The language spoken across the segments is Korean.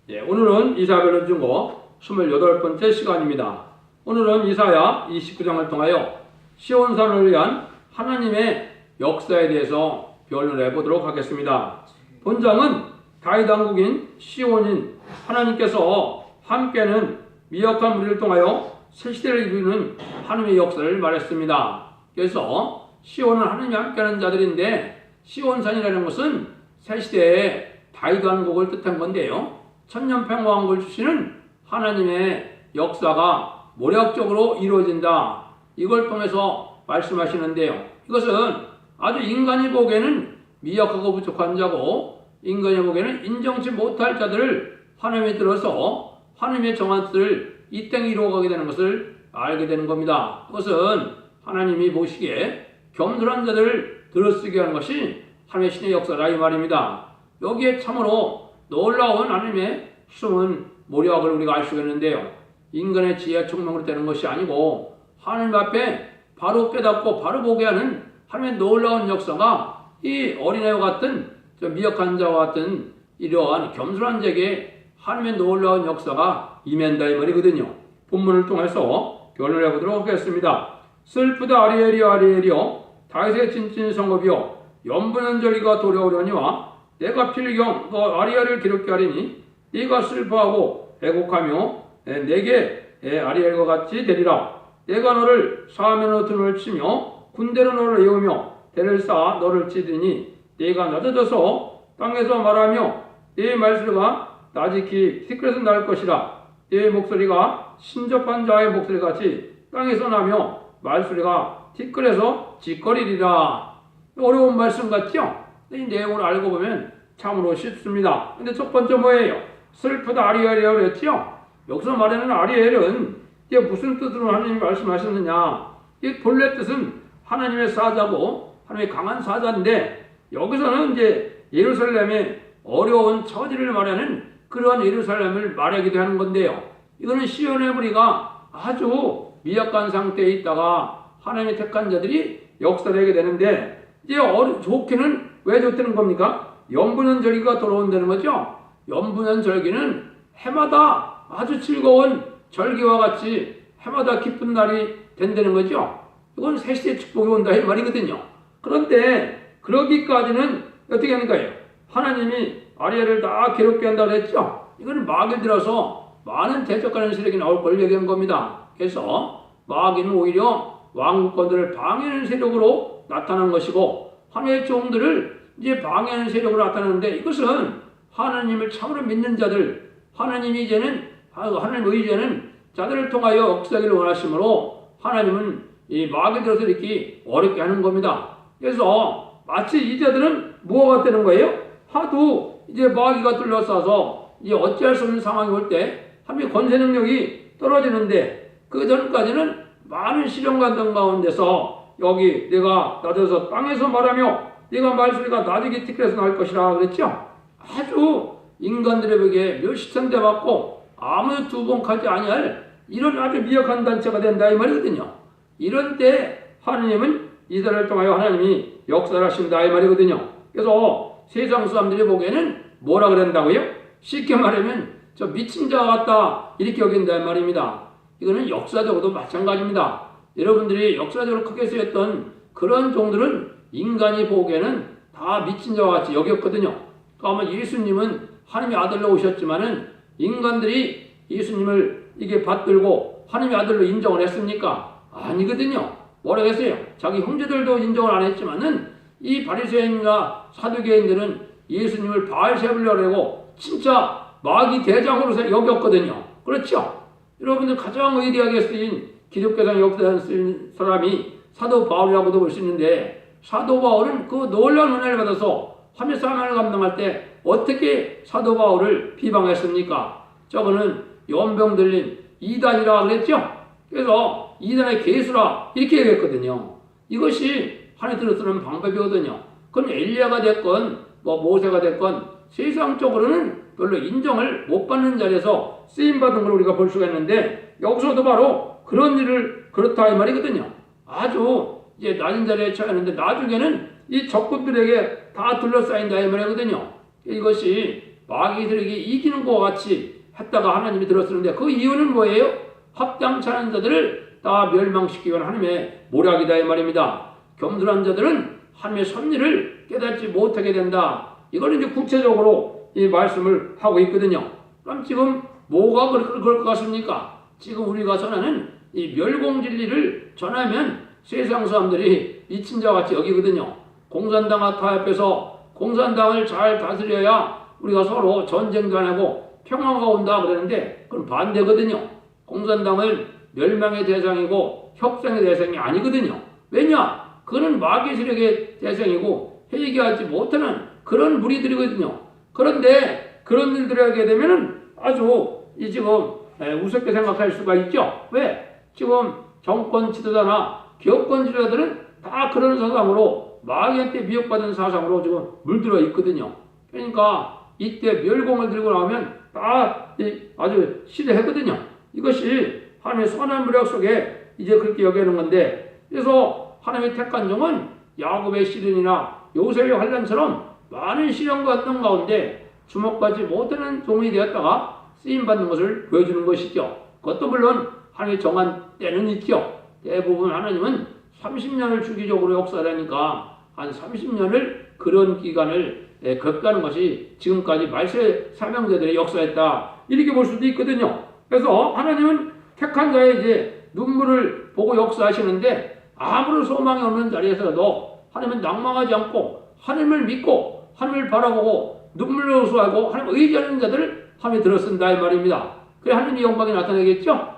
예, 오늘은 이사야별로 중고 28번째 시간입니다. 오늘은 이사야 29장을 통하여 시온산을 위한 하나님의 역사에 대해서 변론해 보도록 하겠습니다. 본장은 다윗 왕국인 시온인 하나님께서 함께는 미약한 무리를 통하여 새 시대를 이루는 하나님의 역사를 말했습니다. 그래서 시온은 하나님이 함께하는 자들인데 시온산이라는 것은 새 시대의 다윗 왕국을 뜻한 건데요. 천년평화왕국을 주시는 하나님의 역사가 모략적으로 이루어진다. 이걸 통해서 말씀하시는데요. 이것은 아주 인간이 보기에는 미약하고 부족한 자고 인간이 보기에는 인정치 못할 자들을 하나님이 들어서 하나님의 정한 뜻을 이 땅에 이루어가게 되는 것을 알게 되는 겁니다. 그것은 하나님이 보시기에 겸손한 자들을 들어쓰게 하는 것이 하나님의 신의 역사라 이 말입니다. 여기에 참으로 놀라운 하나님의 숨은 모략을 우리가 알 수가 있는데요. 인간의 지혜 총명으로 되는 것이 아니고 하나님 앞에 바로 깨닫고 바로 보게 하는 하나님의 놀라운 역사가 이 어린애와 같은 미약한 자와 같은 이러한 겸손한 자에게 하나님의 놀라운 역사가 임한다 이 말이거든요. 본문을 통해서 결론해 보도록 하겠습니다. 슬프다 아리엘이여 아리엘이여 다윗의 진진 성읍이여 연분한 절기가 도래오려니와 내가 필경 너 아리엘을 기록게 하리니 네가 슬퍼하고 애곡하며 내게 아리엘과 같이 되리라. 내가 너를 사면으로 등을 치며 군대로 너를 에우며 대를 쌓아 너를 치더니 네가 낮아져서 땅에서 말하며 네 말소리가 나지기 티끌에서 날 것이라. 네 목소리가 신접한 자의 목소리같이 땅에서 나며 말소리가 티끌에서 짓거리리라. 어려운 말씀 같죠? 이 내용을 알고 보면 참으로 쉽습니다. 근데 첫 번째 뭐예요? 슬프다 아리엘이라고 그랬죠? 여기서 말하는 아리엘은 이게 무슨 뜻으로 하나님이 말씀하셨느냐? 이 본래 뜻은 하나님의 사자고 하나님의 강한 사자인데 여기서는 이제 예루살렘의 어려운 처지를 말하는 그러한 예루살렘을 말하기도 하는 건데요. 이거는 시온의 무리가 아주 미약한 상태에 있다가 하나님의 택한 자들이 역사를 하게 되는데 이제 좋기는 왜 좋다는 겁니까? 연분한 절기가 돌아온다는 거죠. 연분한 절기는 해마다 아주 즐거운 절기와 같이 해마다 기쁜 날이 된다는 거죠. 이건 새시대 축복이 온다 이 말이거든요. 그런데 그러기까지는 어떻게 하는 거예요? 하나님이 아리엘을 다 괴롭게 한다고 했죠. 이거는 마귀 들어서 많은 대적하는 세력이 나올 걸 얘기한 겁니다. 그래서 마귀는 오히려 왕국권들을 방해하는 세력으로 나타난 것이고 하나님의 종들을 이제 방해하는 세력으로 나타나는데 이것은 하나님을 참으로 믿는 자들, 하나님이 이제는 하나님 의지하는 자들을 통하여 역사하기를 원하시므로 하나님은 이 마귀 들어서 이렇게 어렵게 하는 겁니다. 그래서 마치 이 자들은 뭐가 되는 거예요? 하도 이제 마귀가 둘러싸서 이제 어찌할 수 없는 상황이 올 때 하나님의 권세 능력이 떨어지는데 그 전까지는 많은 시련과 등 가운데서 여기 내가 낮아서 땅에서 말하며 네가 말소리가 나지기 티끌에서 날 것이라 그랬죠. 아주 인간들에게 멸시천대 받고 아무도 두번하지 아니할 이런 아주 미약한 단체가 된다 이 말이거든요. 이런 때 하나님은 이들을 통하여 하나님이 역사를 하신다 이 말이거든요. 그래서 세상 사람들이 보기에는 뭐라 그런다고요? 쉽게 말하면 저 미친 자 같다 이렇게 여긴다 이 말입니다. 이거는 역사적으로도 마찬가지입니다. 여러분들이 역사적으로 크게 쓰였던 그런 종들은 인간이 보기에는 다 미친 자와 같이 여겼거든요. 아마 예수님은 하나님의 아들로 오셨지만은 인간들이 예수님을 이게 받들고 하나님의 아들로 인정을 했습니까? 아니거든요. 뭐라고 했어요? 자기 형제들도 인정을 안 했지만은 이 바리새인과 사두개인들은 예수님을 바알세불이라고 하고 진짜 마귀 대장으로 여겼거든요. 그렇죠? 여러분들 가장 위대하게 쓰인 기독교상 역사에 쓰인 사람이 사도 바울이라고도 볼 수 있는데 사도 바울은 그 놀라운 은혜를 받아서 하나님의 사명을 감당할 때 어떻게 사도 바울을 비방했습니까? 저거는 연병 들린 이단이라 그랬죠? 그래서 이단의 개수라 이렇게 얘기했거든요. 이것이 하나님께로 쓰는 방법이거든요. 그건 엘리야가 됐건 모세가 됐건 세상적으로는 별로 인정을 못 받는 자리에서 쓰임받은 걸 우리가 볼 수가 있는데 여기서도 바로 그런 일을 그렇다 이 말이거든요. 아주 이제 낮은 자리에 처했는데 나중에는 이 적군들에게 다 둘러싸인다 이 말이거든요. 이것이 마귀들에게 이기는 것과 같이 했다가 하나님이 들었었는데 그 이유는 뭐예요? 합당치 않은 자들을 다 멸망시키기 위한 하나님의 모략이다 이 말입니다. 겸손한 자들은 하나님의 섭리를 깨닫지 못하게 된다. 이걸 이제 구체적으로 이 말씀을 하고 있거든요. 그럼 지금 뭐가 그럴 것 같습니까? 지금 우리가 전하는 이 멸공진리를 전하면 세상 사람들이 미친 자 같이 여기거든요. 공산당과 타협해서 공산당을 잘 다스려야 우리가 서로 전쟁도 안 하고 평화가 온다 그러는데 그건 반대거든요. 공산당은 멸망의 대상이고 협상의 대상이 아니거든요. 왜냐? 그는 마귀 세력의 대상이고 회개하지 못하는 그런 무리들이거든요. 그런데 그런 일들을 하게 되면은 아주 이 지금 우습게 생각할 수가 있죠. 왜? 지금 정권 지도자나 기업권 지도자들은 다 그런 사상으로 마귀한테 미혹받은 사상으로 지금 물들어 있거든요. 그러니까 이때 멸공을 들고 나오면 다 아주 시대하거든요. 이것이 하나님의 선한 무력 속에 이제 그렇게 여기는 건데, 그래서 하나님의 택한 종은 야곱의 시련이나 요셉의 환난처럼 많은 시련과 어떤 가운데 주목받지 못하는 종이 되었다가 쓰임받는 것을 보여주는 것이죠. 그것도 물론 하나님의 정한 때는 있죠. 대부분 하나님은 30년을 주기적으로 역사하니까 한 30년을 그런 기간을 겪가는 것이 지금까지 말세 사명자들의 역사였다. 이렇게 볼 수도 있거든요. 그래서 하나님은 택한 자의 이제 눈물을 보고 역사하시는데 아무런 소망이 없는 자리에서도 하나님은 낭망하지 않고 하나님을 믿고 하나님을 바라보고 눈물로 호소하고 하나님 의지하는 자들을 하나님이 들어쓴다 이 말입니다. 그래 하나님의 영광이 나타나겠죠.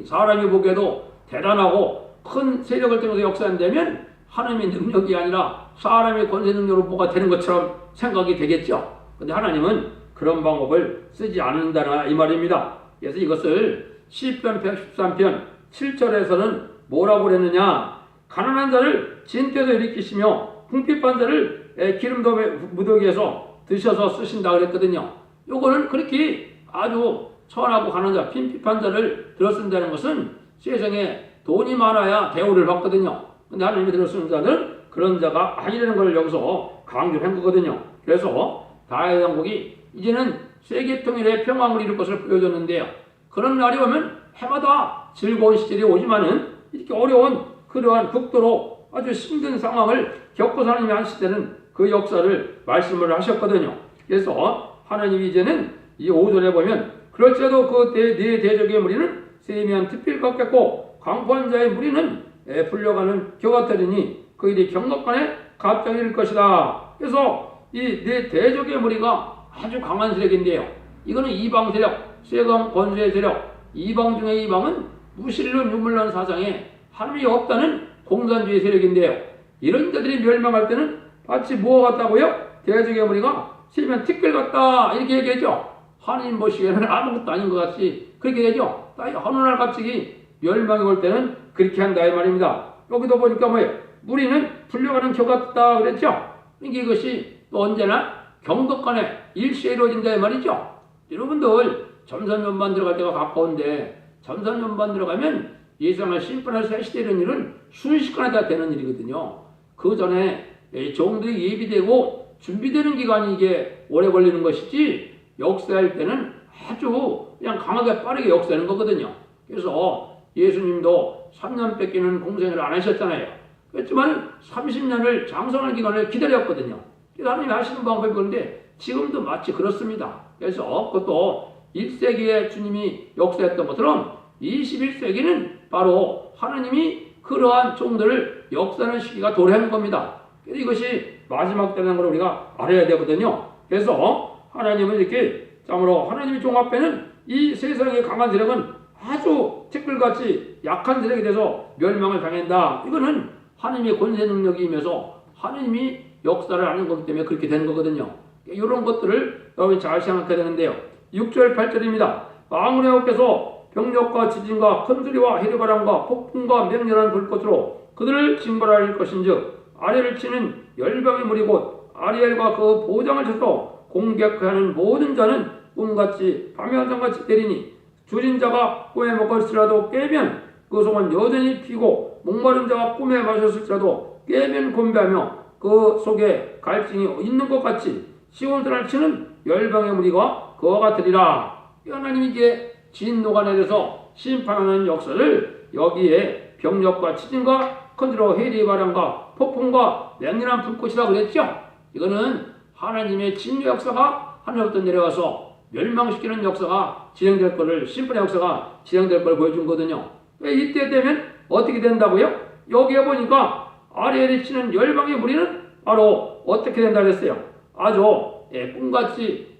사람이 보기에도 대단하고 큰 세력을 통해서 역사한다면 하나님의 능력이 아니라 사람의 권세 능력으로 뭐가 되는 것처럼 생각이 되겠죠. 근데 하나님은 그런 방법을 쓰지 않는다 이 말입니다. 그래서 이것을 시편 113편 7절에서는 뭐라고 그랬느냐? 가난한 자를 진태에서 일으키시며 궁핍한 자를 기름도 무더기에서 드셔서 쓰신다 그랬거든요. 요거는 그렇게 아주 천하고 가난한 자, 빈핍한 자를 들어쓴다는 것은 세상에 돈이 많아야 대우를 받거든요. 근데 하나님이 들어쓰는 자는 그런 자가 아니라는 걸 여기서 강조한 거거든요. 그래서 다윗 왕국이 이제는 세계 통일의 평강을 이룰 것을 보여줬는데요. 그런 날이 오면 해마다 즐거운 시절이 오지만은 이렇게 어려운 그러한 극도로 아주 힘든 상황을 겪어서 하나님이 하실 때는 그 역사를 말씀을 하셨거든요. 그래서 하나님이 이제는 이 5절에 보면 그럴지라도 그 네 대적의 무리는 세미한 특필 같겠고 강포한 자의 무리는 불려가는 겨 같으리니 그 일이 경력간에 갑자기 일 것이다. 그래서 이 네 대적의 무리가 아주 강한 세력인데요. 이거는 이방 세력, 세강 권수의 세력, 이방 중의 이방은 무신론 유물론 사상에 하나님이 없다는 공산주의 세력인데요. 이런 자들이 멸망할 때는 마치 뭐가 같다고요? 대적의 무리가 세면 티끌 같다 이렇게 얘기하죠. 하나님 보시기에는 아무것도 아닌 것 같이 그렇게 되죠. 어느 날 갑자기 멸망이 올 때는 그렇게 한다 이 말입니다. 여기도 보니까 뭐예요? 무리는 불려가는 겨 같다 그랬죠. 그러니까 이것이 또 언제나 경덕간에 일시에 이루어진다 이 말이죠. 여러분들 점선연반 들어갈 때가 가까운데 점선연반 들어가면 예상할 심판할 새 시대 이런 일은 순식간에 다 되는 일이거든요. 그 전에 종들이 예비되고 준비되는 기간이 이게 오래 걸리는 것이지 역사할 때는 아주 그냥 강하게 빠르게 역사하는 거거든요. 그래서 예수님도 3년 뺏기는 공생을 안 하셨잖아요. 그렇지만 30년을 장성할 기간을 기다렸거든요. 그래서 하나님이 하시는 방법이 그런데 지금도 마치 그렇습니다. 그래서 그것도 1세기에 주님이 역사했던 것처럼 21세기는 바로 하나님이 그러한 종들을 역사하는 시기가 도래한 겁니다. 그래서 이것이 마지막 때라는 걸 우리가 알아야 되거든요. 그래서 하나님은 이렇게 참으로 하나님의 종 앞에는 이 세상의 강한 세력은 아주 티끌같이 약한 세력이 돼서 멸망을 당한다. 이거는 하나님의 권세 능력이 임해서 하나님이 역사를 하는 거기 때문에 그렇게 되는 거거든요. 이런 것들을 여러분이 잘 생각해야 되는데요. 6절 8절입니다. 만군의 여호와께서 병력과 지진과 큰 소리와 해리바람과 폭풍과 맹렬한 불꽃으로 그들을 징벌할 것인즉 아래를 치는 열방의 무리 곧 아리엘과 그 보장을 쳐서 공격하는 모든 자는 꿈같이 밤의 화상같이 때리니 줄인 자가 꿈에 먹었을지라도 깨면 그 속은 여전히 피고 목마른 자가 꿈에 마셨을지라도 깨면 곤배하며 그 속에 갈증이 있는 것 같이 시온산을 치는 열방의 무리가 그와 같으리라. 하나님이 이제 진노가 내려서 심판하는 역사를 여기에 병력과 지진과 컨트롤 해리 바람과 폭풍과 맹렬한 불꽃이라 그랬죠. 이거는 하나님의 진노 역사가 하늘부터 내려와서 멸망시키는 역사가 진행될 것을, 심판의 역사가 진행될 걸 보여준 거거든요. 이때 되면 어떻게 된다고요? 여기에 보니까 아리엘이 치는 열방의 무리는 바로 어떻게 된다 그랬어요? 아주 꿈같이,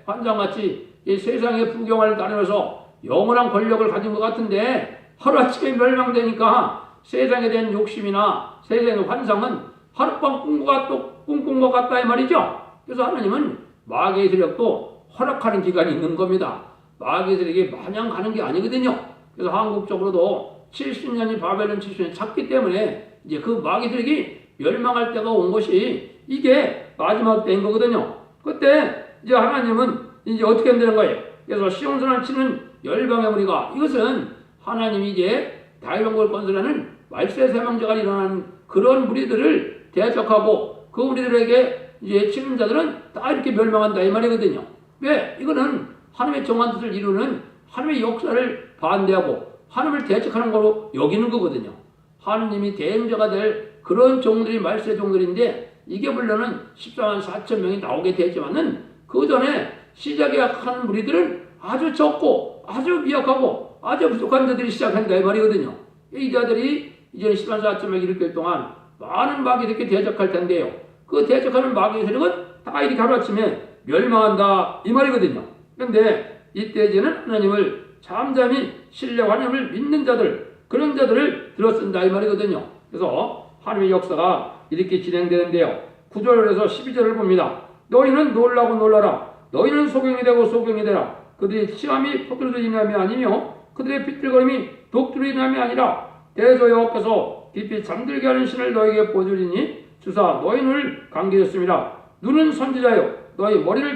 환상같이 이 세상의 풍경을 따르면서 영원한 권력을 가진 것 같은데 하루아침에 멸망되니까 세상에 대한 욕심이나 세상의 환상은 하룻밤 꿈꾼 것 같다 이 말이죠. 그래서 하나님은 마귀의 세력도 허락하는 기간이 있는 겁니다. 마귀의 세력이 마냥 가는 게 아니거든요. 그래서 한국적으로도 70년이 바벨론 70년이 찼기 때문에 이제 그 마귀 세력이 멸망할 때가 온 것이 이게 마지막 때인 거거든요. 그때 이제 하나님은 이제 어떻게 되는 거예요? 그래서 시온산을 치는 열방의 무리가, 이것은 하나님이 이제 다윗왕국을 건설하는 말세 사명자가 일어나는 그런 무리들을 대적하고 그 무리들에게 이제 치는 자들은 다 이렇게 멸망한다 이 말이거든요. 왜? 이거는 하나님의 정한 뜻을 이루는 하나님의 역사를 반대하고 하나님을 대적하는 거로 여기는 거거든요. 하나님이 대행자가 될 그런 종들이 말세 종들인데 이게 물론은 14만 4천 명이 나오게 되지만은 그 전에 시작에 약한 무리들은 아주 적고 아주 미약하고 아주 부족한 자들이 시작한다 이 말이거든요. 이 자들이 이제 14만 4천 명이 일주일 동안 많은 마귀들에게 대적할 텐데요. 그 대적하는 마귀의 세력은 다 이렇게 하루아침에 멸망한다 이 말이거든요. 그런데 이때 이제는 하나님을 잠잠히 신뢰와 하나님을 믿는 자들, 그런 자들을 들어쓴다 이 말이거든요. 그래서 하나님의 역사가 이렇게 진행되는데요. 9절에서 12절을 봅니다. 너희는 놀라고 놀라라. 너희는 소경이 되고 소경이 되라. 그들의 시험이 포도주로 인함이 아니며 그들의 빗들거림이 독주로 인함이 아니라 대저 여호와께서 깊이 잠들게 하는 신을 너희에게 보여주리니 주사 너희 눈을 감기셨습니다. 눈은 선지자요 너희 머리를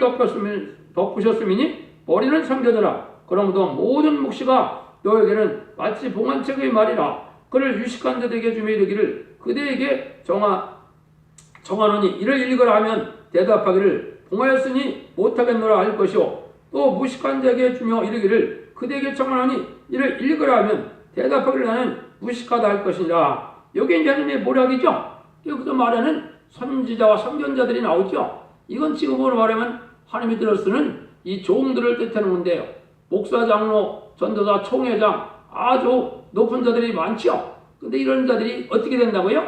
덮으셨음이니 머리는 선견이라. 그러므로 모든 묵시가 너에게는 마치 봉한책의 말이라. 그를 유식한 자들에게 주며 이르기를 그대에게 정하노니 이를 읽으라 하면 대답하기를 봉하였으니 못하겠노라 할 것이요 또 무식한 자에게 주며 이르기를 그대에게 정하노니 이를 읽으라 하면 대답하기를 나는 무식하다 할 것이니라. 여기 이제 하나님의 모략이죠. 여기서 말하는 선지자와 선견자들이 나오죠. 이건 지금으로 말하면 하나님이 들어 쓰는 이 종들을 뜻하는 건데요. 목사, 장로, 전도사, 총회장 아주 높은 자들이 많죠. 근데 이런 자들이 어떻게 된다고요?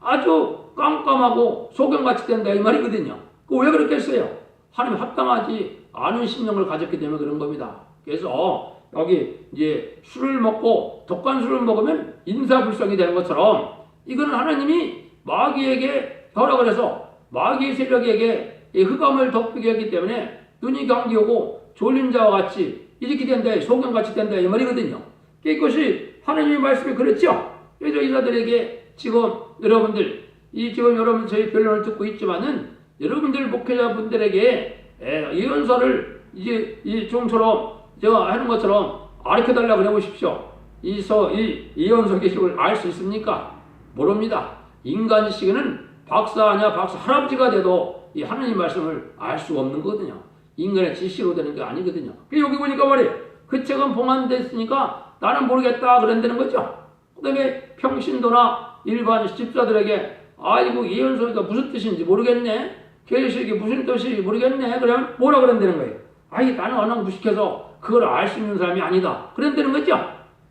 아주 깜깜하고 소경같이 된다 이 말이거든요. 왜 그렇게 했어요? 하나님 합당하지 않은 심령을 가졌기 때문에 그런 겁니다. 그래서 여기 이제 술을 먹고 독한 술을 먹으면 인사불성이 되는 것처럼 이거는 하나님이 마귀에게 허락을 해서 마귀의 세력에게 흑암을 덮게 하기 때문에 눈이 감기오고 졸린 자와 같이 이렇게 된다, 소경같이 된다 이 말이거든요. 이것이 하나님의 말씀이 그렇죠. 그래서 이사들에게 지금 여러분들 지금 여러분 저희 변론을 듣고 있지만은 여러분들 목회자분들에게 예언서를 이제 이 종처럼 제가 하는 것처럼 가르쳐달라고 해보십시오. 이 예언서 계시를 알 수 있습니까? 모릅니다. 인간의 시기는 박사냐 박사 할아버지가 돼도 이 하나님 말씀을 알 수가 없는 거거든요. 인간의 지식으로 되는 게 아니거든요. 여기 보니까 말이에요. 그 책은 봉안됐으니까 나는 모르겠다 그런다는 거죠. 그 다음에 평신도나 일반 집사들에게 아이고 예언서가 무슨 뜻인지 모르겠네. 계시록이 무슨 뜻인지 모르겠네. 그러면 뭐라 그런다는 거예요. 아이 나는 워낙 무식해서 그걸 알 수 있는 사람이 아니다. 그런다는 거죠.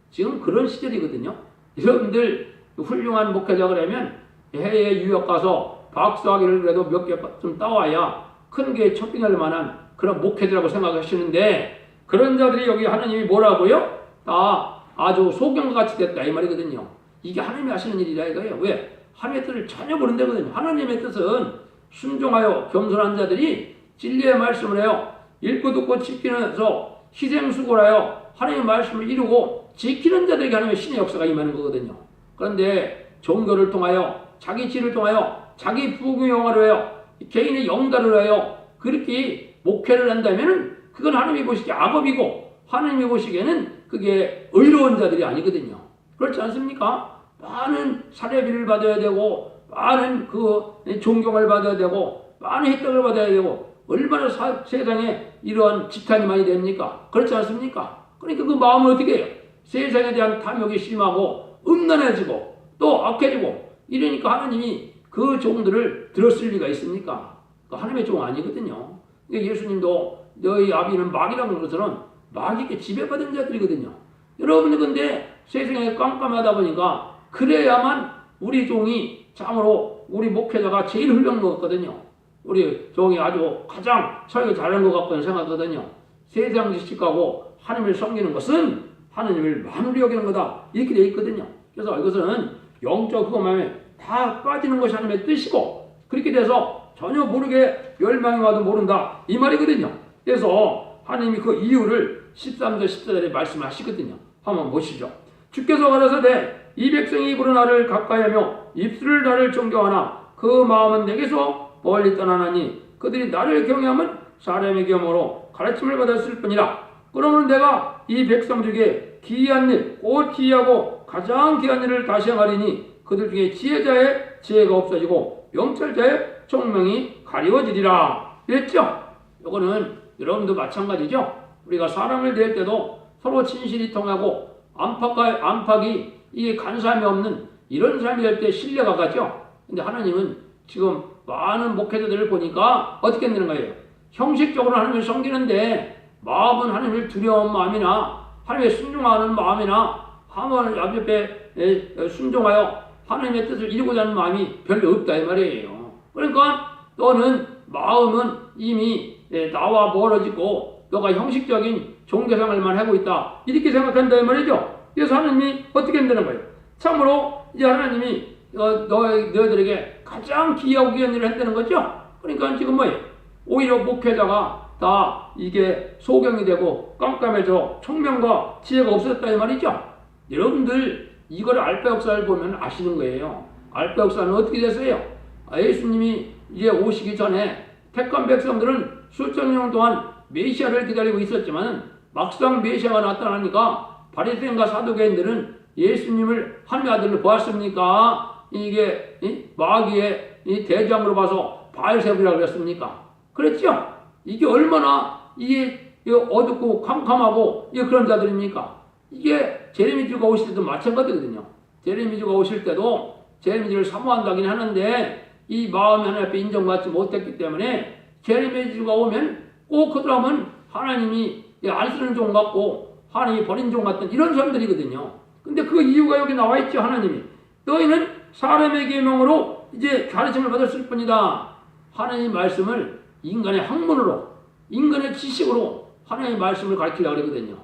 지금 그런 시절이거든요. 여러분들 훌륭한 목회자 그러면 해외 유학 가서 박사학위를 그래도 몇 개 좀 따와야 큰 게 첩빙할 만한 그런 목회자라고 생각하시는데 그런 자들이 여기 하나님이 뭐라고요? 다 아주 소경같이 됐다 이 말이거든요. 이게 하나님이 하시는 일이라 이거예요. 왜? 하나님의 뜻을 전혀 모른다거든요. 하나님의 뜻은 순종하여 겸손한 자들이 진리의 말씀을 해요. 읽고 듣고 지키면서 희생수고하여 하나님의 말씀을 이루고 지키는 자들에게 하나님의 신의 역사가 임하는 거거든요. 그런데 종교를 통하여 자기 지를 통하여 자기 부귀영화를 해요. 개인의 영달을 해요. 그렇게 목회를 한다면 그건 하나님이 보시기에 악업이고 하나님이 보시기에는 그게 의로운 자들이 아니거든요. 그렇지 않습니까? 많은 사례비를 받아야 되고 많은 그 존경을 받아야 되고 많은 혜택을 받아야 되고 얼마나 세상에 이러한 지탄이 많이 됩니까? 그렇지 않습니까? 그러니까 그 마음을 어떻게 해요? 세상에 대한 탐욕이 심하고 음란해지고 또 악해지고 이러니까 하나님이 그 종들을 들었을 리가 있습니까? 하나님의 종 아니거든요. 예수님도 너희 아비는 마귀라고 하는 것처럼 마귀에게 지배받은 자들이거든요. 여러분들 근데 세상에 깜깜하다 보니까 그래야만 우리 종이 참으로 우리 목회자가 제일 훌륭한 것 같거든요. 우리 종이 아주 가장 설교 잘하는 것 같다는 생각하거든요. 세상 지식하고 하나님을 섬기는 것은 하나님을 만으로 여기는 거다 이렇게 되어 있거든요. 그래서 이것은 영적 흑암에 다 빠지는 것이 하나님의 뜻이고 그렇게 돼서 전혀 모르게 멸망이 와도 모른다 이 말이거든요. 그래서 하나님이 그 이유를 13절 14절에 말씀하시거든요. 한번 보시죠. 주께서 가라사대 이 백성이 입으로 나를 가까이하며 입술을 나를 존경하나 그 마음은 내게서 멀리 떠나나니 그들이 나를 경외하면 사람의 경험으로 가르침을 받았을 뿐이라. 그러면 내가 이 백성 중에 기이한 일, 곧 기이하고 가장 귀한 일을 다시 행하리니 그들 중에 지혜자의 지혜가 없어지고 명철자의 총명이 가리워지리라. 이랬죠? 이거는 여러분도 마찬가지죠? 우리가 사람을 대할 때도 서로 진실이 통하고 안팎이 이게 간사함이 없는 이런 삶이 될 때 신뢰가 가죠. 근데 하나님은 지금 많은 목회자들을 보니까 어떻게 되는 거예요? 형식적으로 하나님을 섬기는데 마음은 하나님을 두려운 마음이나 하나님의 순종하는 마음이나 하나님 앞에 순종하여 하나님의 뜻을 이루고자 하는 마음이 별로 없다 이 말이에요. 그러니까 너는 마음은 이미 나와 멀어지고 너가 형식적인 종교생활만 하고 있다 이렇게 생각한다 이 말이죠. 그래서 하나님이 어떻게 된다는 거예요? 참으로 이제 하나님이 너희들에게 가장 기이하고 귀한 일을 했다는 거죠. 그러니까 지금 뭐예요? 오히려 목회자가 다 이게 소경이 되고 깜깜해져 총명과 지혜가 없었다 이 말이죠. 여러분들 이걸 알파 역사를 보면 아시는 거예요. 알파 역사는 어떻게 됐어요? 예수님이 이제 오시기 전에 택한 백성들은 수천 년 동안 메시아를 기다리고 있었지만 막상 메시아가 나타나니까 바리새인과 사두개인들은 예수님을 하나님의 아들로 보았습니까? 이게 마귀의 대장으로 봐서 바알세불이라고 그랬습니까? 그랬죠? 이게 얼마나 이게 어둡고 캄캄하고 그런 자들입니까? 이게 제레미주가 오실 때도 마찬가지거든요. 제레미주가 오실 때도 제레미주를 사모한다긴 하는데 이 마음이 하나님 앞에 인정받지 못했기 때문에 제레미주가 오면 꼭 그 사람은 하나님이 안 쓰는 종 같고 하나님이 버린 종 같은 이런 사람들이거든요. 근데 그 이유가 여기 나와 있죠. 하나님이 너희는 사람의 계명으로 이제 가르침을 받았을 뿐이다. 하나님의 말씀을 인간의 학문으로 인간의 지식으로 하나님의 말씀을 가르치려고 그러거든요.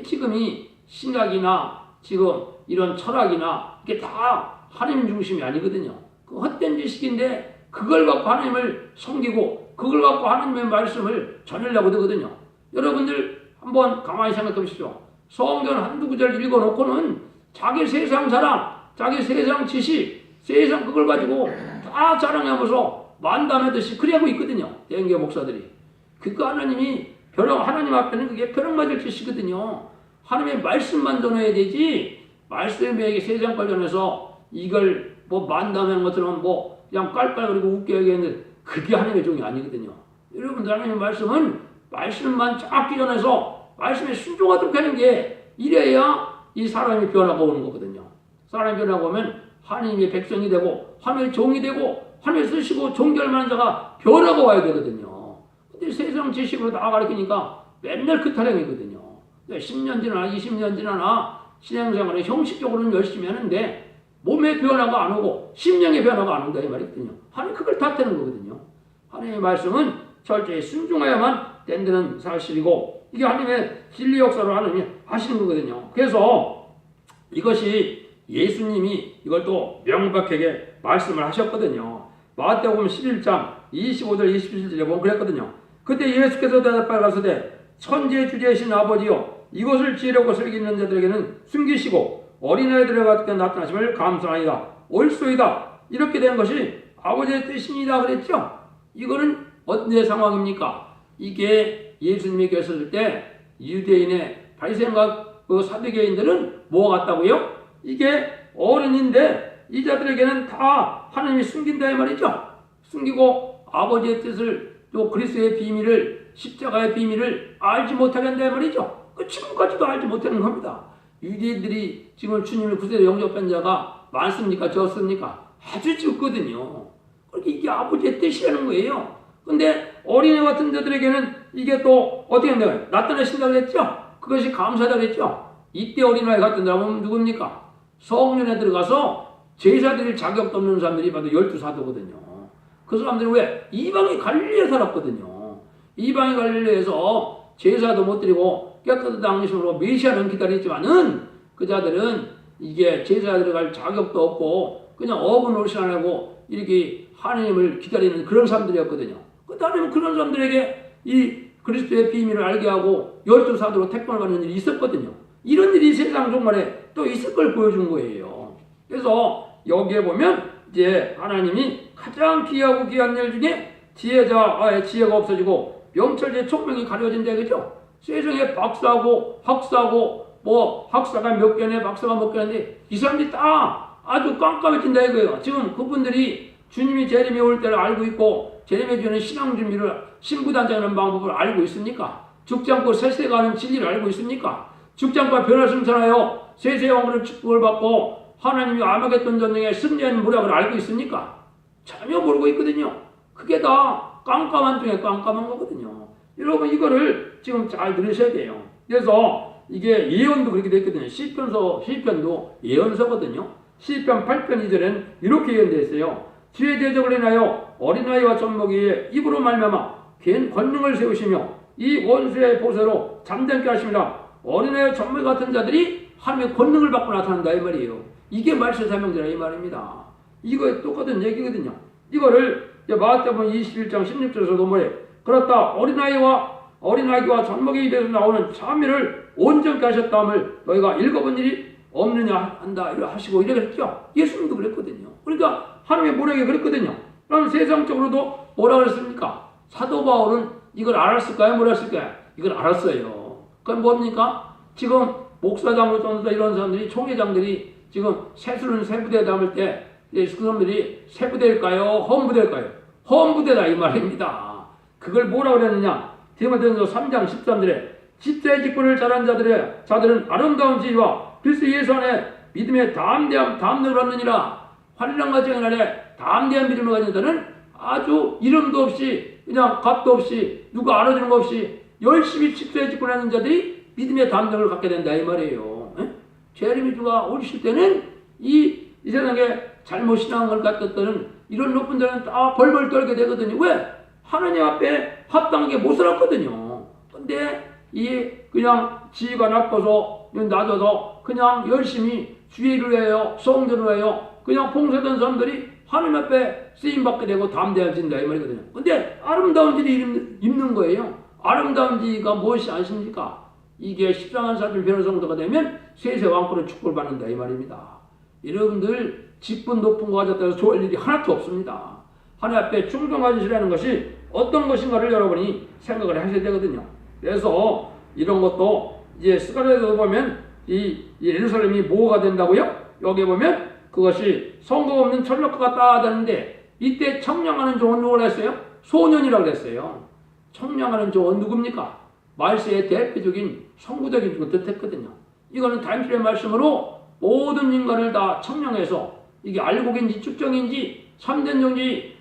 지금이 신학이나 지금 이런 철학이나 이게 다 하나님 중심이 아니거든요. 그 헛된 지식인데 그걸 갖고 하나님을 섬기고 그걸 갖고 하나님의 말씀을 전하려고 하거든요. 여러분들 한번 가만히 생각해 보십시오. 성경 한두 구절 읽어놓고는 자기 세상 사랑, 자기 세상 지식, 세상 그걸 가지고 다 자랑하면서 만담하듯이 그래하고 있거든요. 대형교 목사들이. 그거 하나님 앞에는 그게 벼락 맞을 짓이거든요. 하나님의 말씀만 전해야 되지 말씀에게 세상 관련해서 이걸 뭐 만담하는 것처럼 뭐 그냥 깔깔거리고 웃겨 얘기했는데 그게 하나님의 종이 아니거든요. 여러분들 하나님의 말씀은 말씀만 쫙 기전해서 말씀에 순종하도록 하는 게 이래야 이 사람이 변화가 오는 거거든요. 사람이 변화가 오면 하나님의 백성이 되고 하나님의 종이 되고 하나님을 쓰시고 존경할 만한 자가 변화가 와야 되거든요. 근데 세상 지식으로 다 가르치니까 맨날 그 타령이거든요. 10년 지나나 20년 지나나 신앙생활에 형식적으로는 열심히 하는데 몸의 변화가 안 오고 심령의 변화가 안 온다 이 말이거든요. 하나님 그걸 탓하는 거거든요. 하나님의 말씀은 철저히 순종해야만 된다는 사실이고 이게 하나님의 진리 역사를 하나님이 하시는 거거든요. 그래서 이것이 예수님이 이걸 또 명백하게 말씀을 하셨거든요. 마태복음 11장 25절 27절에 보면 그랬거든요. 그때 예수께서 대답하여 가라사대 천지의 주제이신 아버지여 이것을 지혜롭고 슬기 있는 자들에게는 숨기시고 어린아이들에게 나타나심을 감사하이다. 옳소이다. 이렇게 된 것이 아버지의 뜻입니다. 그랬죠? 이거는 어떤 상황입니까? 이게 예수님이 계셨을 때 유대인의 바리새인과 그 사두개인들은 뭐가 같다고요? 이게 어른인데 이 자들에게는 다 하나님이 숨긴다 이 말이죠. 숨기고 아버지의 뜻을 또 그리스도의 비밀을, 십자가의 비밀을 알지 못하게 한다 말이죠. 지금까지도 알지 못하는 겁니다. 유대인들이 지금 주님을 구세로 영접한 자가 많습니까? 적습니까? 아주 적거든요. 그러니까 이게 아버지의 뜻이라는 거예요. 근데 어린애 같은 자들에게는 이게 또 어떻게 한다고요? 나타나신다고 했죠? 그것이 감사하다고 했죠? 이때 어린아이 같은 사람은 누굽니까? 성년에 들어가서 제사 드릴 자격도 없는 사람들이 바로 12사도거든요. 그 사람들은 왜? 이방이 갈릴리에 살았거든요. 이방이 갈릴리에서 제사도 못 드리고 깨끗한 당신으로 메시아는 기다렸지만은 그 자들은 이게 제사 들어갈 자격도 없고 그냥 어분 노릇 안 하고 이렇게 하나님을 기다리는 그런 사람들이었거든요. 하나님은 그런 사람들에게 이 그리스도의 비밀을 알게 하고 12사도로 택권을 받는 일이 있었거든요. 이런 일이 세상 종말에 또 있을 걸 보여준 거예요. 그래서 여기에 보면 이제 하나님이 가장 귀하고 귀한 일 중에 지혜자의 지혜가 없어지고 명철의 총명이 가려진다 그죠? 세상에 박사고 학사고 뭐 학사가 몇 개네 박사가 몇 개인데 이 사람들이 다 아주 깜깜해진다 이거예요. 지금 그분들이 주님이 재림에 올 때를 알고 있고 재림에 주는 신앙 준비를 신부단장하는 방법을 알고 있습니까? 죽지 않고 세세가는 진리를 알고 있습니까? 죽지 않고 변화 승천하여 세세 왕국의 축복을 받고 하나님이 아마겟돈 전쟁에 승리하는 모략을 알고 있습니까? 전혀 모르고 있거든요. 그게 다 깜깜한 중에 깜깜한 거거든요. 여러분 이거를 지금 잘 들으셔야 돼요. 그래서 이게 예언도 그렇게 됐거든요. 시편도 예언서거든요. 시편 8편 2절에는 이렇게 예언되어 있어요. 주의 대적을 인하여 어린아이와 젖먹이의 입으로 말미암아 괜 권능을 세우시며 이 원수의 보세로 잠잠케 하십니다. 어린아이와 젖먹이 같은 자들이 하나님의 권능을 받고 나타난다 이 말이에요. 이게 말세 사명제라 이 말입니다. 이거 똑같은 얘기거든요. 이거를 마태복음 21장 16절에서도 뭐래? 그렇다 어린아이와 젖먹이 입에서 나오는 참미를 온전케 하셨다함을 너희가 읽어본 일이 없느냐 한다 이렇게 하시고 이렇게 했죠. 예수님도 그랬거든요. 그러니까 하나님의 모략이 그랬거든요. 그럼 세상적으로도 뭐라 그랬습니까? 사도 바울은 이걸 알았을까요? 몰랐을까요? 이걸 알았어요. 그럼 뭡니까? 지금 목사장, 전도사 이런 사람들이 총회장들이 지금 세수는 세부대에 담을 때 그 사람들이 세부대일까요? 헌부대일까요? 헌부대다 이 말입니다. 그걸 뭐라고 그랬느냐? 디모데전서 3장 13절에 집사의 직분을 잘한 자들은 아름다운 지위와 그리스도 예수 안에 믿음의 담대함을 얻느니라. 환난과 정의 날에 담대한 믿음을 가진 자는 아주 이름도 없이 그냥 값도 없이 누가 알아주는 거 없이 열심히 집사의 직분을 하는 자들이 믿음의 담대함을 갖게 된다 이 말이에요. 재림이 주가 오실 때는 이 세상에 잘못 신앙을 갖던 이런 높은들은 다 벌벌 떨게 되거든요. 왜? 하나님 앞에 합당하게 못 살았거든요. 근데 이 그냥 지위가 낮아서 그냥 열심히 주의를 해요. 성전을 해요. 그냥 봉사하던 사람들이 하나님 앞에 쓰임받게 되고 담대해진다 이 말이거든요. 근데 아름다운 지를 입는 거예요. 아름다운 지가 무엇이 아십니까? 이게 십상한 사실 변호성도가 되면 세세 왕권의 축복을 받는다 이 말입니다. 여러분들 직분 높은 거 가졌다 해서 좋을 일이 하나도 없습니다. 하나님 앞에 충성하시라는 것이 어떤 것인가를 여러분이 생각을 하셔야 되거든요. 그래서 이런 것도 이제 스가랴에서 보면 이 예루살렘이 뭐가 된다고요? 여기 보면 그것이 성공 없는 철벽과 같다 하는데 이때 청량하는 종은 누구라 했어요? 소년이라고 했어요. 청량하는 종은 누굽니까? 말세의 대표적인 성구적인 걸 뜻했거든요. 이거는 단순의 말씀으로 모든 인간을 다 청량해서 이게 알곡인지 축정인지 참된종이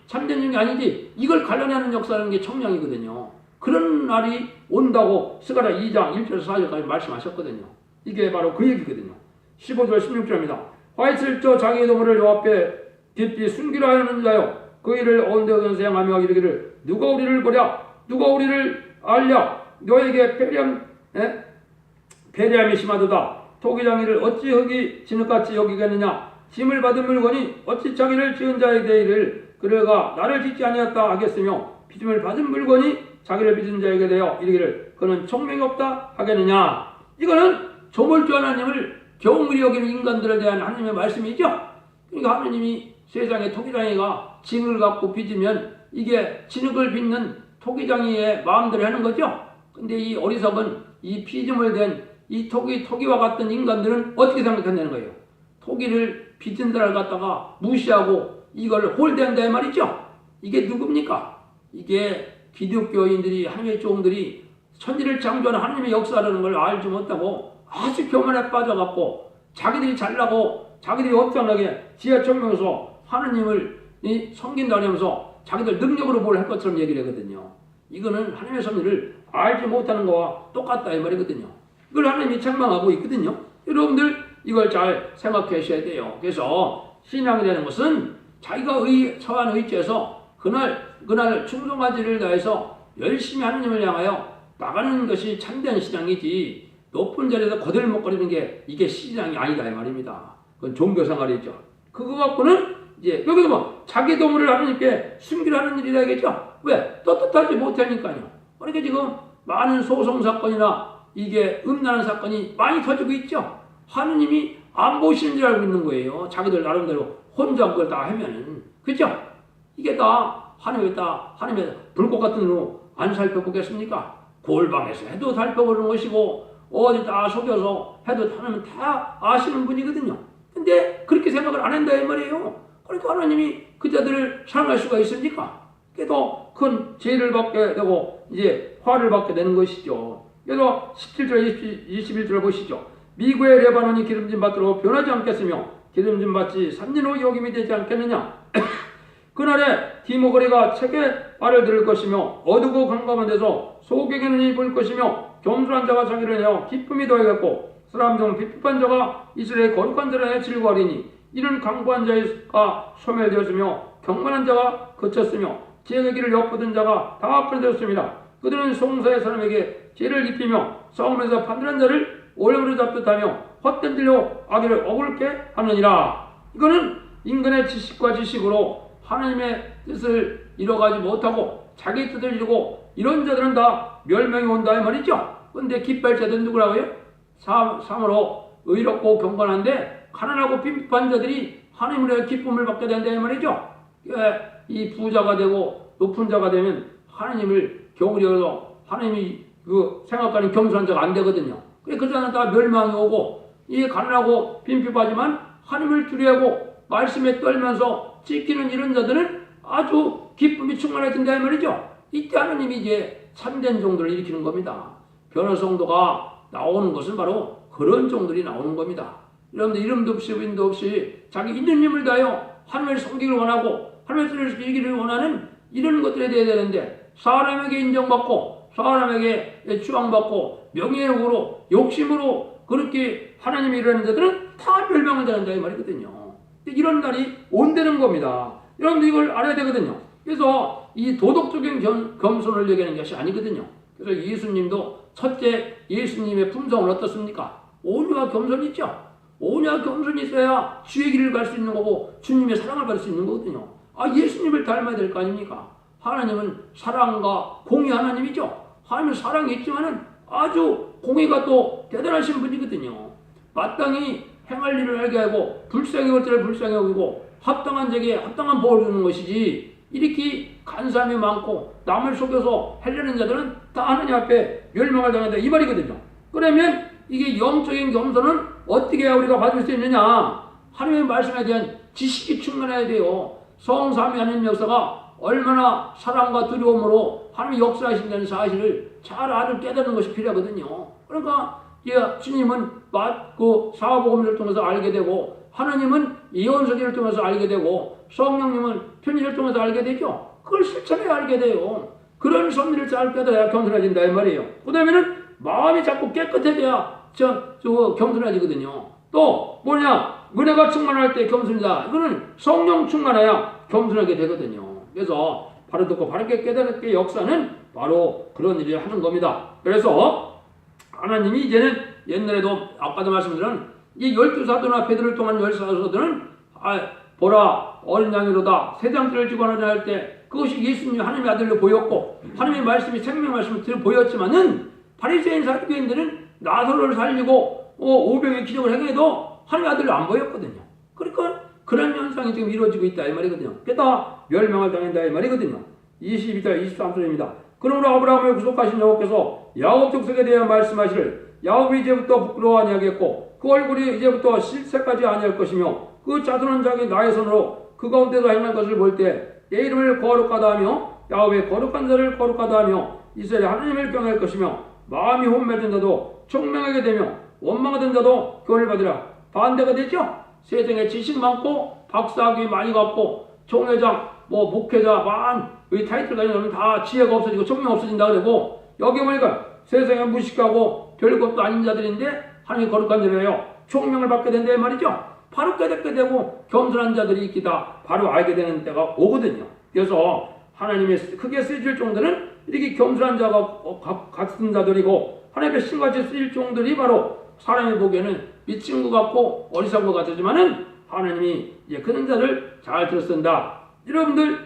아닌지 이걸 갈라내는 역사라는 게 청량이거든요. 그런 날이 온다고 스가랴 2장 1절에서 4절까지 말씀하셨거든요. 이게 바로 그 얘기거든요. 15절 16절입니다. 화 있을 저 자기의 도물을 요 앞에 깊이 숨기려 하는 자여 그 일을 온데어디서 행하며 이르기를 누가 우리를 보랴 누가 우리를 알랴 너에게 배려함이 심하도다. 토기장이를 어찌 흙이 진흙같이 여기겠느냐 짐을 받은 물건이 어찌 자기를 지은 자의 대의를 그러가 나를 짓지 아니었다 하겠으며 빚음을 받은 물건이 자기를 빚은 자에게 대하여 이르기를 그는 총명이 없다 하겠느냐. 이거는 조물주 하나님을 경물이 여기는 인간들에 대한 하나님의 말씀이죠. 그러니까 하나님이 세상에 토기장이가 짐을 갖고 빚으면 이게 진흙을 빚는 토기장이의 마음대로 하는 거죠. 근데 이 어리석은 이 피짐을 댄 이 토기와 같은 인간들은 어떻게 생각한다는 거예요? 토기를 빚은 자를 갖다가 무시하고 이걸 홀대한다 이 말이죠. 이게 누굽니까? 이게 기독교인들이 하나님의 종들이 천지를 창조하는 하나님의 역사라는 걸 알지 못하고 아주 교만에 빠져갖고 자기들이 잘나고 자기들이 엄청나게 지혜청명해서 하나님을 섬긴다면서 자기들 능력으로 뭘 할 것처럼 얘기를 하거든요. 이거는 하나님의 섭리를 알지 못하는 거와 똑같다 이 말이거든요. 이걸 하나님이 책망하고 있거든요. 여러분들 이걸 잘 생각하셔야 돼요. 그래서 신앙이라는 것은 자기가 처한 의지에서 그날 충성가지를 다해서 열심히 하나님을 향하여 나가는 것이 참된 신앙이지, 높은 자리에서 거들먹거리는 게 이게 신앙이 아니다 이 말입니다. 그건 종교생활이죠. 그거 갖고는 이제 여기서 뭐 자기 도모를 하나님께 숨기라는 일이라겠죠. 왜? 떳떳하지 못하니까요. 그러니까 지금 많은 소송 사건이나 이게 음란한 사건이 많이 터지고 있죠. 하느님이 안 보시는 줄 알고 있는 거예요. 자기들 나름대로 혼자 그걸 다 하면은. 그죠? 이게 다 하나님의 불꽃 같은 눈으로 안 살펴보겠습니까? 골방에서 해도 살펴보는 것이고 어디 다 속여서 해도 하나님은 다 아시는 분이거든요. 근데 그렇게 생각을 안 한다 이 말이에요. 그러니까 하나님이 그 자들을 사랑할 수가 있습니까? 그래도 큰 죄를 받게 되고 이제 화를 받게 되는 것이죠. 그래서 17절 21절 보시죠. 미구의 레바논이 기름진 밭으로 변하지 않겠으며 기름진 밭이 산지로 여김이 되지 않겠느냐. 그날에 디모거리가 책에 말을 들을 것이며 어두고 깜깜한 데서 소경의 눈이 보일 것이며 겸손한 자가 자기를 내어 기쁨이 더하겠고 사람 중 비핍한 자가 이스라엘의 거룩한 자를 내 즐거워하리니 이는 강구한 자가 소멸되었으며 경건한 자가 그쳤으며 지혜의 길을 엿보던 자가 다 끊어졌습니다. 그들은 송사의 사람에게 죄를 입히며 싸움에서 판단한 자를 오염으로 잡듯 하며 헛된 길로 악의를 억울게 하느니라. 이거는 인간의 지식과 지식으로 하나님의 뜻을 이뤄가지 못하고 자기 뜻을 이루고 이런 자들은 다 멸망이 온다 이 말이죠. 그런데 기뻐할 자들은 누구라고요? 참으로 의롭고 경건한데 가난하고 빈핍한 자들이 하나님의 기쁨을 받게 된다 이 말이죠. 이 부자가 되고 높은 자가 되면 하나님을 경을 여서 하나님이 그 생각하는 겸손한 자가 안 되거든요. 그 자는 다 멸망이 오고 이 가난하고 빈핍하지만 하나님을 두려워하고 말씀에 떨면서 지키는 이런 자들은 아주 기쁨이 충만해진다 이 말이죠. 이때 하나님이 이제 참된 종들을 일으키는 겁니다. 변화성도가 나오는 것은 바로 그런 종들이 나오는 겁니다. 여러분들 이름도 없이 부인도 없이 자기 있는 힘을 다하여 하나님을 섬기기를 원하고 하나님의 뜻을 이루기를 원하는 이런 것들에 대해야 되는데 사람에게 인정받고 사람에게 추앙받고 명예욕으로 욕심으로 그렇게 하나님이 이루는 자들은 다 멸망을 당한다 이 말이거든요. 이런 날이 온다는 겁니다. 여러분들 이걸 알아야 되거든요. 그래서 이 도덕적인 겸손을 얘기하는 것이 아니거든요. 그래서 예수님도 첫째 예수님의 품성은 어떻습니까? 온유와 겸손이 있죠. 온유와 겸손이 있어야 주의 길을 갈 수 있는 거고 주님의 사랑을 받을 수 있는 거거든요. 예수님을 닮아야 될 거 아닙니까? 하나님은 사랑과 공의 하나님이죠. 하나님은 사랑이 있지만은 아주 공의가 또 대단하신 분이거든요. 마땅히 행할 일을 알게 하고 불쌍히 올 때를 불쌍히 여기고 합당한 자에게 합당한 복을 주는 것이지 이렇게 간사함이 많고 남을 속여서 하려는 자들은 다 하나님 앞에 멸망을 당한다 이 말이거든요. 그러면 이게 영적인 겸손은 어떻게 해야 우리가 받을 수 있느냐? 하나님의 말씀에 대한 지식이 충만해야 돼요. 성삼위 하나님 역사가 얼마나 사랑과 두려움으로 하나님이 역사하신다는 사실을 잘 깨닫는 것이 필요하거든요. 그러니까 주님은 그 사복음을 통해서 알게 되고 하나님은 예언서기를 통해서 알게 되고 성령님은 편지를 통해서 알게 되죠. 그걸 실천해야 알게 돼요. 그런 섭리를 잘 깨달아야 겸손해진다 이 말이에요. 그 다음에는 마음이 자꾸 깨끗해져야 겸손해지거든요. 또 뭐냐? 은혜가 충만할 때 겸손이다. 이거는 성령 충만해야 겸손하게 되거든요. 그래서 바로 듣고 바르게 깨달게 역사는 바로 그런 일을 하는 겁니다. 그래서 하나님이 이제는 옛날에도 아까도 말씀드린 이 12사도나 베드로를 통한 14사도들은 보라 어린 양이로다 세상들을 지고 하느냐 할 때 그것이 예수님 하나님의 아들로 보였고 하나님의 말씀이 생명 말씀을 보였지만은 바리새인 사두개인들은 나사로를 살리고 오병의 기적을 행해도 하나님의 아들로 안 보였거든요. 그러니까 그런 현상이 지금 이루어지고 있다 이 말이거든요. 게다가 멸망을 당한다 이 말이거든요. 22절 23절입니다. 그러므로 아브라함을 구속하신 여호와께서 야곱 족속에 대하여 말씀하시를 야곱이 이제부터 부끄러워하지 하겠고 그 얼굴이 이제부터 실색하지 아니할 것이며 그 자손은 자기 나의 손으로 그 가운데서 행한 것을 볼 때 내 이름을 거룩하다 하며 야곱의 거룩한 자를 거룩하다 하며 이스라엘 하나님을 경외할 것이며 마음이 혼매된 자도 총명하게 되며 원망하던 자도 교훈을 받으라. 반대가 되죠. 세상에 지식 많고 박사학위 많이 갖고 총회장 목회자 이 타이틀 가지고 나면 다 지혜가 없어지고 총명 없어진다 그러고, 여기 보니까 세상에 무식하고 별것도 아닌 자들인데 하나님이 거룩한 자래요. 총명을 받게 된다 말이죠. 바로 깨닫게 되고 겸손한 자들이 있기다 바로 알게 되는 때가 오거든요. 그래서 하나님의 크게 쓰여질 정도는 이렇게 겸손한 자가 같은 자들이고, 하나님의 신같이 쓰일 정도들이 바로 사람이 보기에는 미친 것 같고 어리석은 것 같지만은 하나님이 그런 자를 잘 들어쓴다. 여러분들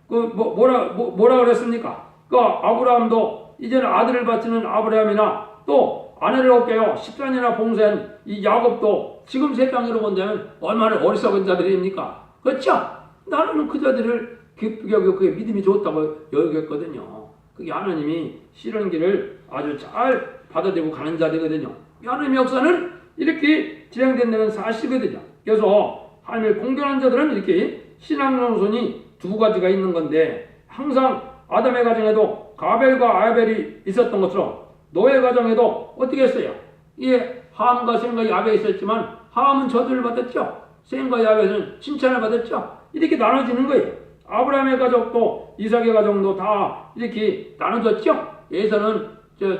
뭐라 그랬습니까? 아브라함도 이제는 아들을 바치는 아브라함이나 또 아내를 얻게요 14년이나 봉사한 이 야곱도 지금 세상으로 본다면 얼마나 어리석은 자들입니까? 그렇죠? 나는 그 자들을 기쁘게 여기고 그게 믿음이 좋다고 여겼거든요. 그게 하나님이 싫은 길을 아주 잘 받아들이고 가는 자들이거든요. 하나님의 역사는 이렇게 진행된다는 사실이거든요. 그래서 하나님의 공경한 자들은 이렇게 신앙 노선이 두 가지가 있는 건데, 항상 아담의 가정에도 가벨과 아벨이 있었던 것처럼 노예 가정에도 어떻게 했어요? 함과 셈과 야벳이 있었지만 함은 저주를 받았죠. 셈과 야벳은 칭찬을 받았죠. 이렇게 나눠지는 거예요. 아브라함의 가족도 이삭의 가정도 다 이렇게 나눠졌죠. 에서는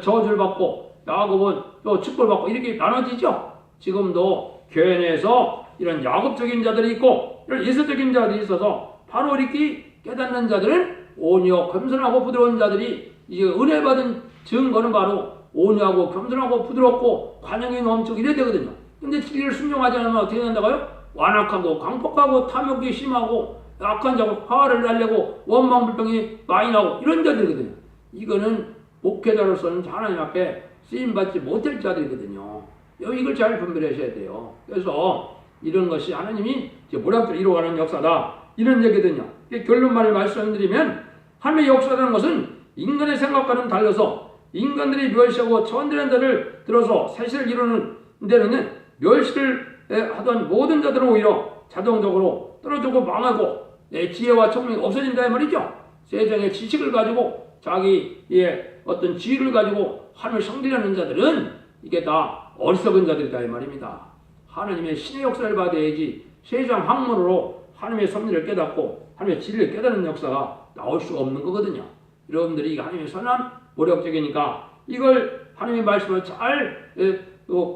저주를 받고 야곱은 또 축복을 받고 이렇게 나눠지죠. 지금도 교회 내에서 이런 야곱적인 자들이 있고 이런 예수적인 자들이 있어서 바로 이렇게 깨닫는 자들은 온유하고 겸손하고 부드러운 자들이 이제 은혜 받은 증거는 바로 온유하고 겸손하고 부드럽고 관용이 넘치고 이래야 되거든요. 근데 진리를 순종하지 않으면 어떻게 된다고요? 완악하고 강폭하고 탐욕이 심하고 약한 자고 화를 날려고 원망불평이 많이 나오고 이런 자들이거든요. 이거는 목회자로서는 하나님 앞에 쓰임받지 못할 자들이거든요. 이걸 잘 분별하셔야 돼요. 그래서 이런 것이 하나님이 모략적으로 이루어가는 역사다 이런 얘기거든요. 결론만을 말씀드리면 하나님의 역사라는 것은 인간의 생각과는 달라서 인간들이 멸시하고 천대한 자를 들어서 세실을 이루는 데는 멸시를 하던 모든 자들은 오히려 자동적으로 떨어지고 망하고 지혜와 총명이 없어진다 이 말이죠. 세상의 지식을 가지고 자기의 어떤 지위를 가지고 하나님을 성질하는 자들은 이게 다 어리석은 자들이다 이 말입니다. 하나님의 신의 역사를 받아야지 세상 학문으로 하나님의 섭리를 깨닫고 하나님의 진리를 깨닫는 역사가 나올 수가 없는 거거든요. 여러분들이 하나님의 선한 모략적이니까 이걸 하나님의 말씀을 잘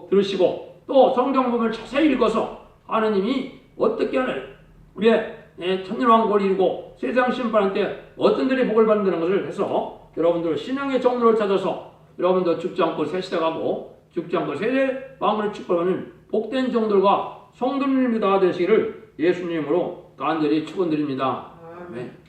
들으시고 또 성경본을 자세히 읽어서 하나님이 어떻게 천년왕국을 이루고 세상 심판할 때 어떤 들이 복을 받는다는 것을 해서 여러분들 신앙의 정도를 찾아서 여러분들 죽지 않고 새 시대 가고 죽지 않고 세대 왕국을 축복하는 복된 종들과 성도님이 다 되시기를 예수님으로 간절히 축원드립니다. 아멘.